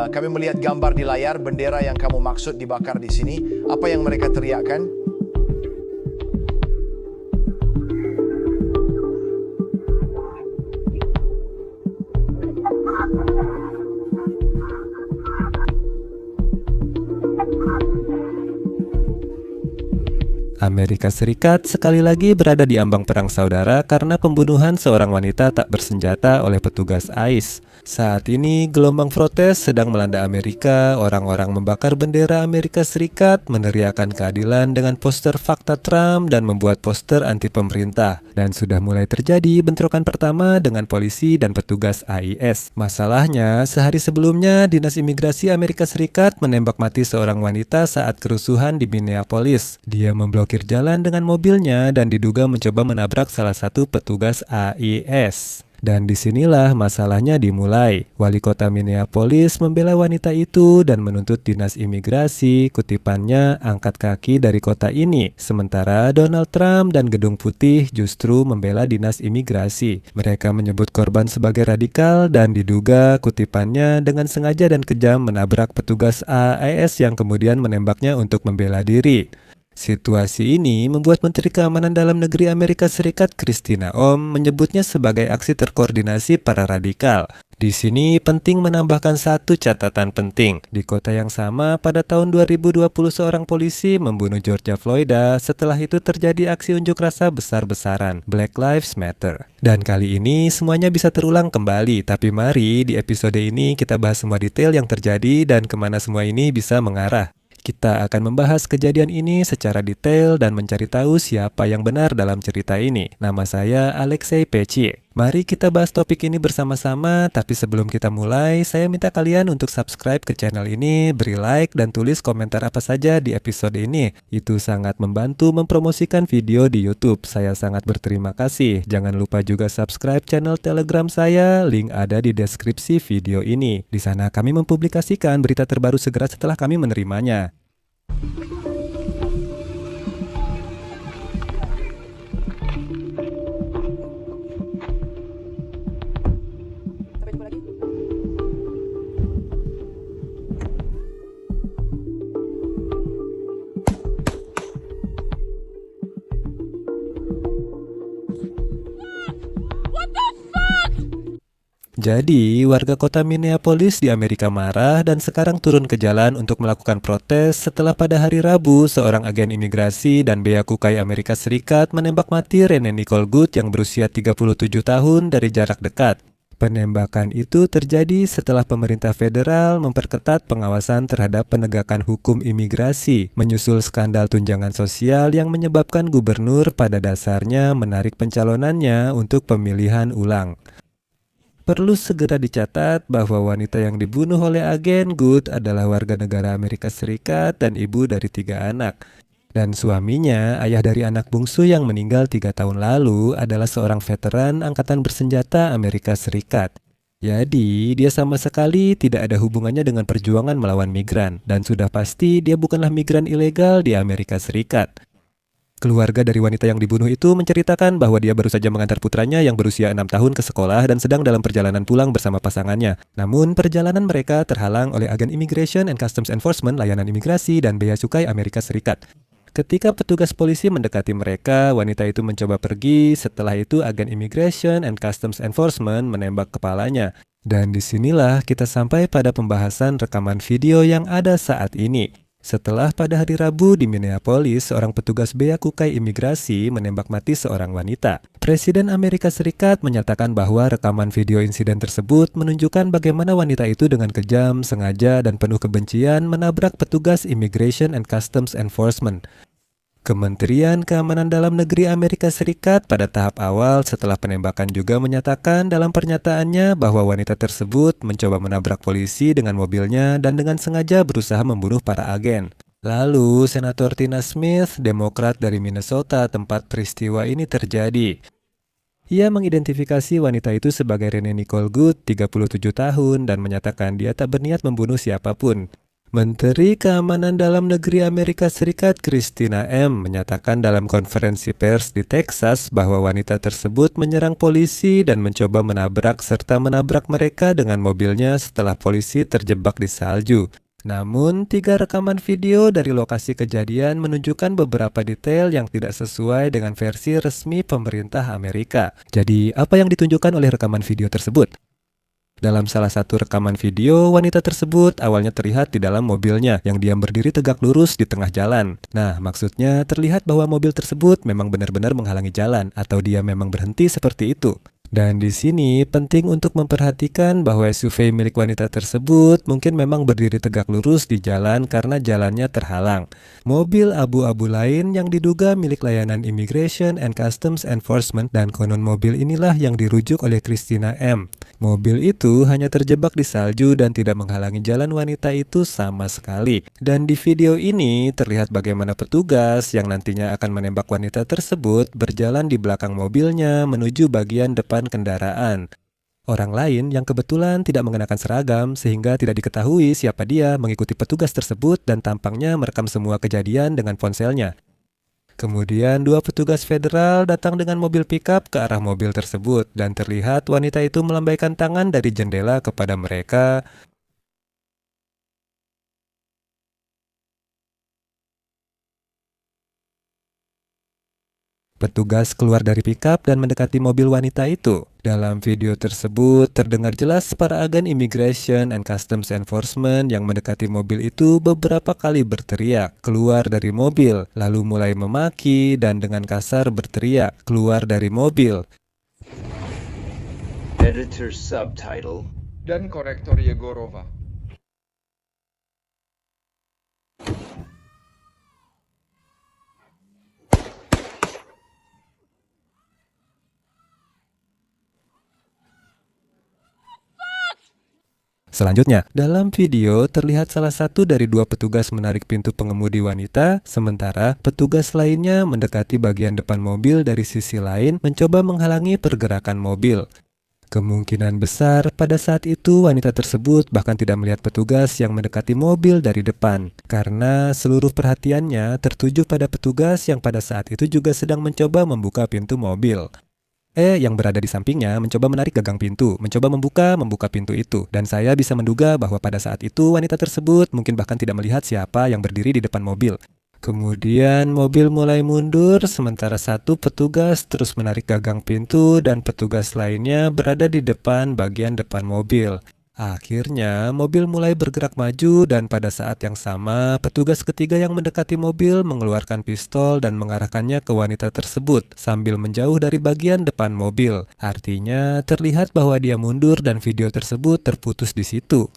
Kami melihat gambar di layar, bendera yang kamu maksud dibakar di sini. Apa yang mereka teriakkan? Amerika Serikat sekali lagi berada di ambang perang saudara karena pembunuhan seorang wanita tak bersenjata oleh petugas ICE. Saat ini gelombang protes sedang melanda Amerika. Orang-orang membakar bendera Amerika Serikat, meneriakan keadilan dengan poster fakta Trump dan membuat poster anti pemerintah. Dan sudah mulai terjadi bentrokan pertama dengan polisi dan petugas ICE. Masalahnya, sehari sebelumnya Dinas Imigrasi Amerika Serikat menembak mati seorang wanita saat kerusuhan di Minneapolis. Dia memblokir jalan dengan mobilnya dan diduga mencoba menabrak salah satu petugas ICE. Dan disinilah masalahnya dimulai. Wali kota Minneapolis membela wanita itu dan menuntut dinas imigrasi, kutipannya, angkat kaki dari kota ini. Sementara Donald Trump dan Gedung Putih justru membela dinas imigrasi. Mereka menyebut korban sebagai radikal dan diduga, kutipannya, dengan sengaja dan kejam menabrak petugas ICE yang kemudian menembaknya untuk membela diri. Situasi ini membuat Menteri Keamanan Dalam Negeri Amerika Serikat Christina Om menyebutnya sebagai aksi terkoordinasi para radikal. Di sini penting menambahkan satu catatan penting. Di kota yang sama pada tahun 2020 seorang polisi membunuh George Floyd. Setelah itu terjadi aksi unjuk rasa besar-besaran, Black Lives Matter. Dan kali ini semuanya bisa terulang kembali. Tapi mari di episode ini kita bahas semua detail yang terjadi dan kemana semua ini bisa mengarah. Kita akan membahas kejadian ini secara detail dan mencari tahu siapa yang benar dalam cerita ini. Nama saya Alexei Peci. Mari kita bahas topik ini bersama-sama, tapi sebelum kita mulai, saya minta kalian untuk subscribe ke channel ini, beri like, dan tulis komentar apa saja di episode ini. Itu sangat membantu mempromosikan video di YouTube. Saya sangat berterima kasih. Jangan lupa juga subscribe channel Telegram saya, link ada di deskripsi video ini. Di sana kami mempublikasikan berita terbaru segera setelah kami menerimanya. Jadi, warga kota Minneapolis di Amerika marah dan sekarang turun ke jalan untuk melakukan protes setelah pada hari Rabu seorang agen imigrasi dan bea cukai Amerika Serikat menembak mati Rene Nicole Good yang berusia 37 tahun dari jarak dekat. Penembakan itu terjadi setelah pemerintah federal memperketat pengawasan terhadap penegakan hukum imigrasi, menyusul skandal tunjangan sosial yang menyebabkan gubernur pada dasarnya menarik pencalonannya untuk pemilihan ulang. Perlu segera dicatat bahwa wanita yang dibunuh oleh agen Good adalah warga negara Amerika Serikat dan ibu dari 3 anak. Dan suaminya, ayah dari anak bungsu yang meninggal 3 tahun lalu, adalah seorang veteran angkatan bersenjata Amerika Serikat. Jadi, dia sama sekali tidak ada hubungannya dengan perjuangan melawan migran. Dan sudah pasti dia bukanlah migran ilegal di Amerika Serikat. Keluarga dari wanita yang dibunuh itu menceritakan bahwa dia baru saja mengantar putranya yang berusia 6 tahun ke sekolah dan sedang dalam perjalanan pulang bersama pasangannya. Namun, perjalanan mereka terhalang oleh agen Immigration and Customs Enforcement, layanan imigrasi dan bea cukai Amerika Serikat. Ketika petugas polisi mendekati mereka, wanita itu mencoba pergi. Setelah itu, agen Immigration and Customs Enforcement menembak kepalanya. Dan disinilah kita sampai pada pembahasan rekaman video yang ada saat ini. Setelah pada hari Rabu di Minneapolis, seorang petugas bea cukai imigrasi menembak mati seorang wanita. Presiden Amerika Serikat menyatakan bahwa rekaman video insiden tersebut menunjukkan bagaimana wanita itu dengan kejam, sengaja, dan penuh kebencian menabrak petugas Immigration and Customs Enforcement. Kementerian Keamanan Dalam Negeri Amerika Serikat pada tahap awal setelah penembakan juga menyatakan dalam pernyataannya bahwa wanita tersebut mencoba menabrak polisi dengan mobilnya dan dengan sengaja berusaha membunuh para agen. Lalu, Senator Tina Smith, Demokrat dari Minnesota, tempat peristiwa ini terjadi. Ia mengidentifikasi wanita itu sebagai Rene Nicole Good, 37 tahun, dan menyatakan dia tak berniat membunuh siapapun. Menteri Keamanan Dalam Negeri Amerika Serikat Christina M. menyatakan dalam konferensi pers di Texas bahwa wanita tersebut menyerang polisi dan mencoba menabrak serta menabrak mereka dengan mobilnya setelah polisi terjebak di salju. Namun, 3 rekaman video dari lokasi kejadian menunjukkan beberapa detail yang tidak sesuai dengan versi resmi pemerintah Amerika. Jadi, apa yang ditunjukkan oleh rekaman video tersebut? Dalam salah satu rekaman video, wanita tersebut awalnya terlihat di dalam mobilnya yang diam berdiri tegak lurus di tengah jalan. Nah, maksudnya terlihat bahwa mobil tersebut memang benar-benar menghalangi jalan atau dia memang berhenti seperti itu. Dan di sini penting untuk memperhatikan bahwa SUV milik wanita tersebut mungkin memang berdiri tegak lurus di jalan karena jalannya terhalang. Mobil abu-abu lain yang diduga milik layanan Immigration and Customs Enforcement dan konon mobil inilah yang dirujuk oleh Christina M. Mobil itu hanya terjebak di salju dan tidak menghalangi jalan wanita itu sama sekali. Dan di video ini terlihat bagaimana petugas yang nantinya akan menembak wanita tersebut berjalan di belakang mobilnya menuju bagian depan kendaraan. Orang lain yang kebetulan tidak mengenakan seragam sehingga tidak diketahui siapa dia mengikuti petugas tersebut dan tampaknya merekam semua kejadian dengan ponselnya. Kemudian 2 petugas federal datang dengan mobil pickup ke arah mobil tersebut dan terlihat wanita itu melambaikan tangan dari jendela kepada mereka. Petugas keluar dari pickup dan mendekati mobil wanita itu. Dalam video tersebut, terdengar jelas para agen Immigration and Customs Enforcement yang mendekati mobil itu beberapa kali berteriak, "Keluar dari mobil!" Lalu mulai memaki dan dengan kasar berteriak, "Keluar dari mobil!" Editor subtitle dan korektor Yegorova. Selanjutnya, dalam video terlihat salah satu dari 2 petugas menarik pintu pengemudi wanita, sementara petugas lainnya mendekati bagian depan mobil dari sisi lain mencoba menghalangi pergerakan mobil. Kemungkinan besar pada saat itu wanita tersebut bahkan tidak melihat petugas yang mendekati mobil dari depan, karena seluruh perhatiannya tertuju pada petugas yang pada saat itu juga sedang mencoba membuka pintu mobil. Yang berada di sampingnya mencoba menarik gagang pintu, mencoba membuka pintu itu. Dan saya bisa menduga bahwa pada saat itu wanita tersebut mungkin bahkan tidak melihat siapa yang berdiri di depan mobil. Kemudian mobil mulai mundur sementara satu petugas terus menarik gagang pintu dan petugas lainnya berada di depan bagian depan mobil. Akhirnya mobil mulai bergerak maju dan pada saat yang sama petugas ketiga yang mendekati mobil mengeluarkan pistol dan mengarahkannya ke wanita tersebut sambil menjauh dari bagian depan mobil. Artinya terlihat bahwa dia mundur dan video tersebut terputus di situ.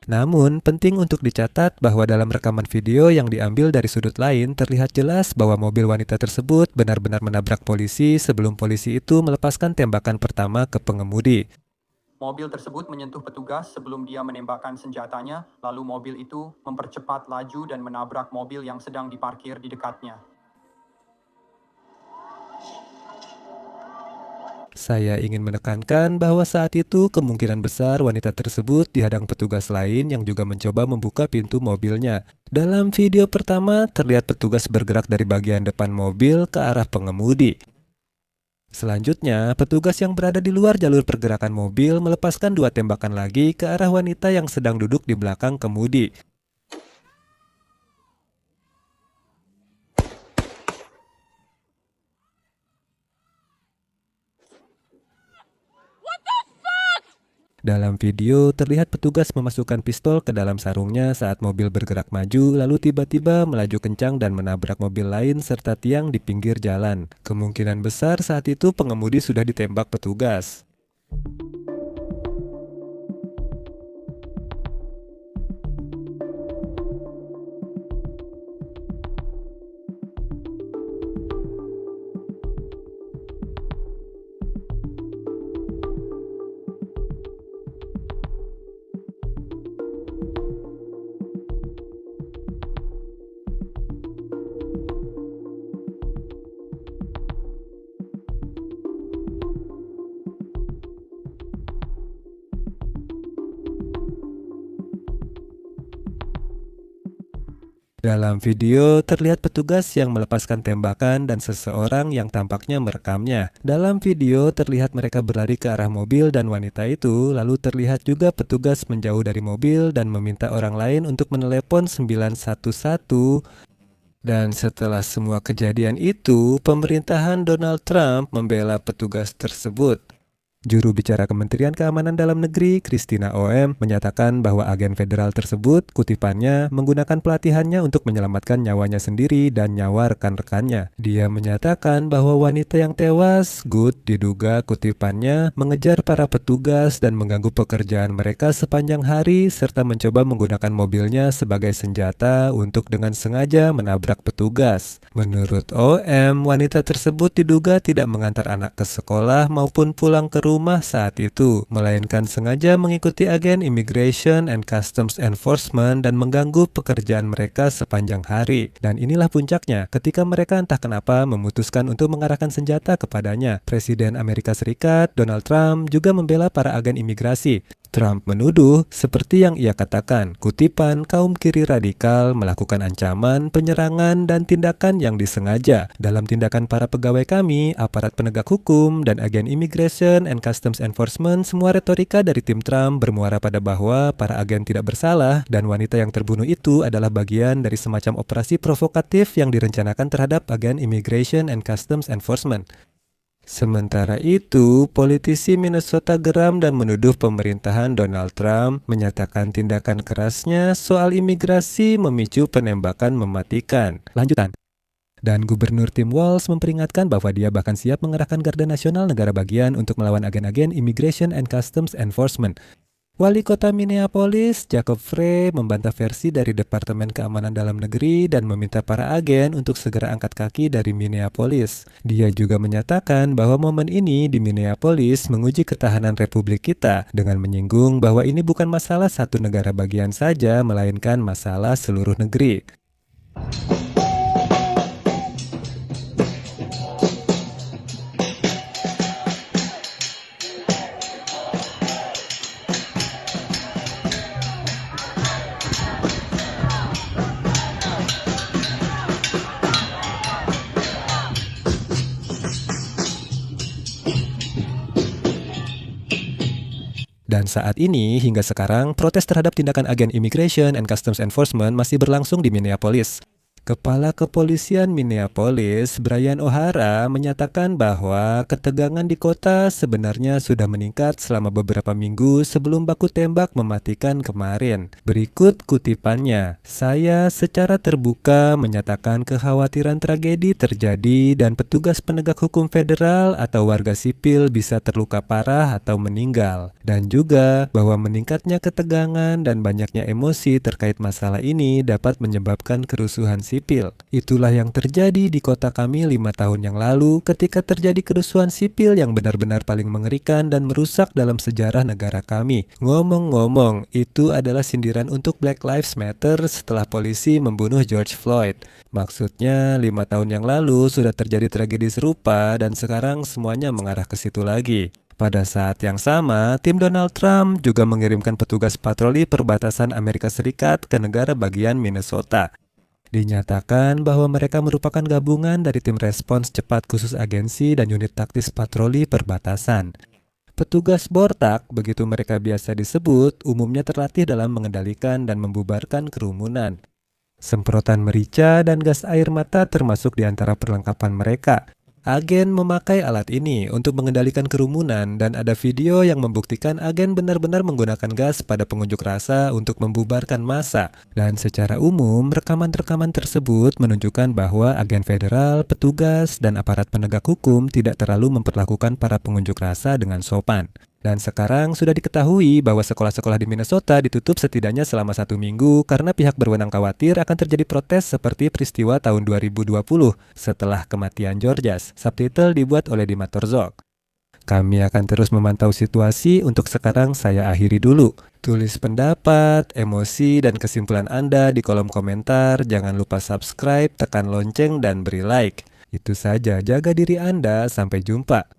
Namun, penting untuk dicatat bahwa dalam rekaman video yang diambil dari sudut lain terlihat jelas bahwa mobil wanita tersebut benar-benar menabrak polisi sebelum polisi itu melepaskan tembakan pertama ke pengemudi. Mobil tersebut menyentuh petugas sebelum dia menembakkan senjatanya, lalu mobil itu mempercepat laju dan menabrak mobil yang sedang diparkir di dekatnya. Saya ingin menekankan bahwa saat itu kemungkinan besar wanita tersebut dihadang petugas lain yang juga mencoba membuka pintu mobilnya. Dalam video pertama, terlihat petugas bergerak dari bagian depan mobil ke arah pengemudi. Selanjutnya, petugas yang berada di luar jalur pergerakan mobil melepaskan 2 tembakan lagi ke arah wanita yang sedang duduk di belakang kemudi. Dalam video, terlihat petugas memasukkan pistol ke dalam sarungnya saat mobil bergerak maju, lalu tiba-tiba melaju kencang dan menabrak mobil lain serta tiang di pinggir jalan. Kemungkinan besar saat itu pengemudi sudah ditembak petugas. Dalam video, terlihat petugas yang melepaskan tembakan dan seseorang yang tampaknya merekamnya. Dalam video, terlihat mereka berlari ke arah mobil dan wanita itu, lalu terlihat juga petugas menjauh dari mobil dan meminta orang lain untuk menelepon 911. Dan setelah semua kejadian itu, pemerintahan Donald Trump membela petugas tersebut. Juru bicara Kementerian Keamanan Dalam Negeri, Christina OM, menyatakan bahwa agen federal tersebut, kutipannya, menggunakan pelatihannya untuk menyelamatkan nyawanya sendiri dan nyawa rekan-rekannya. Dia menyatakan bahwa wanita yang tewas, Good, diduga, kutipannya, mengejar para petugas dan mengganggu pekerjaan mereka sepanjang hari serta mencoba menggunakan mobilnya sebagai senjata untuk dengan sengaja menabrak petugas. Menurut OM, wanita tersebut diduga tidak mengantar anak ke sekolah maupun pulang ke rumah saat itu, melainkan sengaja mengikuti agen Immigration and Customs Enforcement dan mengganggu pekerjaan mereka sepanjang hari. Dan inilah puncaknya, ketika mereka entah kenapa memutuskan untuk mengarahkan senjata kepadanya. Presiden Amerika Serikat, Donald Trump, juga membela para agen imigrasi. Trump menuduh, seperti yang ia katakan, kutipan, kaum kiri radikal melakukan ancaman, penyerangan, dan tindakan yang disengaja. Dalam tindakan para pegawai kami, aparat penegak hukum, dan agen Immigration and Customs Enforcement, semua retorika dari tim Trump bermuara pada bahwa para agen tidak bersalah dan wanita yang terbunuh itu adalah bagian dari semacam operasi provokatif yang direncanakan terhadap agen Immigration and Customs Enforcement. Sementara itu, politisi Minnesota geram dan menuduh pemerintahan Donald Trump menyatakan tindakan kerasnya soal imigrasi memicu penembakan mematikan. Lanjutan. Dan Gubernur Tim Walz memperingatkan bahwa dia bahkan siap mengerahkan Garda Nasional negara bagian untuk melawan agen-agen Immigration and Customs Enforcement. Wali kota Minneapolis, Jacob Frey, membantah versi dari Departemen Keamanan Dalam Negeri dan meminta para agen untuk segera angkat kaki dari Minneapolis. Dia juga menyatakan bahwa momen ini di Minneapolis menguji ketahanan Republik kita dengan menyinggung bahwa ini bukan masalah satu negara bagian saja, melainkan masalah seluruh negeri. Dan saat ini, hingga sekarang, protes terhadap tindakan agen Immigration and Customs Enforcement masih berlangsung di Minneapolis. Kepala Kepolisian Minneapolis, Brian O'Hara, menyatakan bahwa ketegangan di kota sebenarnya sudah meningkat selama beberapa minggu sebelum baku tembak mematikan kemarin. Berikut kutipannya, "Saya secara terbuka menyatakan kekhawatiran tragedi terjadi dan petugas penegak hukum federal atau warga sipil bisa terluka parah atau meninggal. Dan juga bahwa meningkatnya ketegangan dan banyaknya emosi terkait masalah ini dapat menyebabkan kerusuhan sipil. Itulah yang terjadi di kota kami 5 tahun yang lalu ketika terjadi kerusuhan sipil yang benar-benar paling mengerikan dan merusak dalam sejarah negara kami. Ngomong-ngomong, itu adalah sindiran untuk Black Lives Matter setelah polisi membunuh George Floyd. Maksudnya, 5 tahun yang lalu sudah terjadi tragedi serupa dan sekarang semuanya mengarah ke situ lagi." Pada saat yang sama, tim Donald Trump juga mengirimkan petugas patroli perbatasan Amerika Serikat ke negara bagian Minnesota. Dinyatakan bahwa mereka merupakan gabungan dari tim respons cepat khusus agensi dan unit taktis patroli perbatasan. Petugas Bortak, begitu mereka biasa disebut, umumnya terlatih dalam mengendalikan dan membubarkan kerumunan. Semprotan merica dan gas air mata termasuk di antara perlengkapan mereka. Agen memakai alat ini untuk mengendalikan kerumunan dan ada video yang membuktikan agen benar-benar menggunakan gas pada pengunjuk rasa untuk membubarkan massa. Dan secara umum, rekaman-rekaman tersebut menunjukkan bahwa agen federal, petugas, dan aparat penegak hukum tidak terlalu memperlakukan para pengunjuk rasa dengan sopan. Dan sekarang sudah diketahui bahwa sekolah-sekolah di Minnesota ditutup setidaknya selama 1 minggu karena pihak berwenang khawatir akan terjadi protes seperti peristiwa tahun 2020 setelah kematian Georges. Subtitle dibuat oleh Dima Torzok. Kami akan terus memantau situasi. Untuk sekarang saya akhiri dulu. Tulis pendapat, emosi, dan kesimpulan Anda di kolom komentar. Jangan lupa subscribe, tekan lonceng, dan beri like. Itu saja, jaga diri Anda. Sampai jumpa.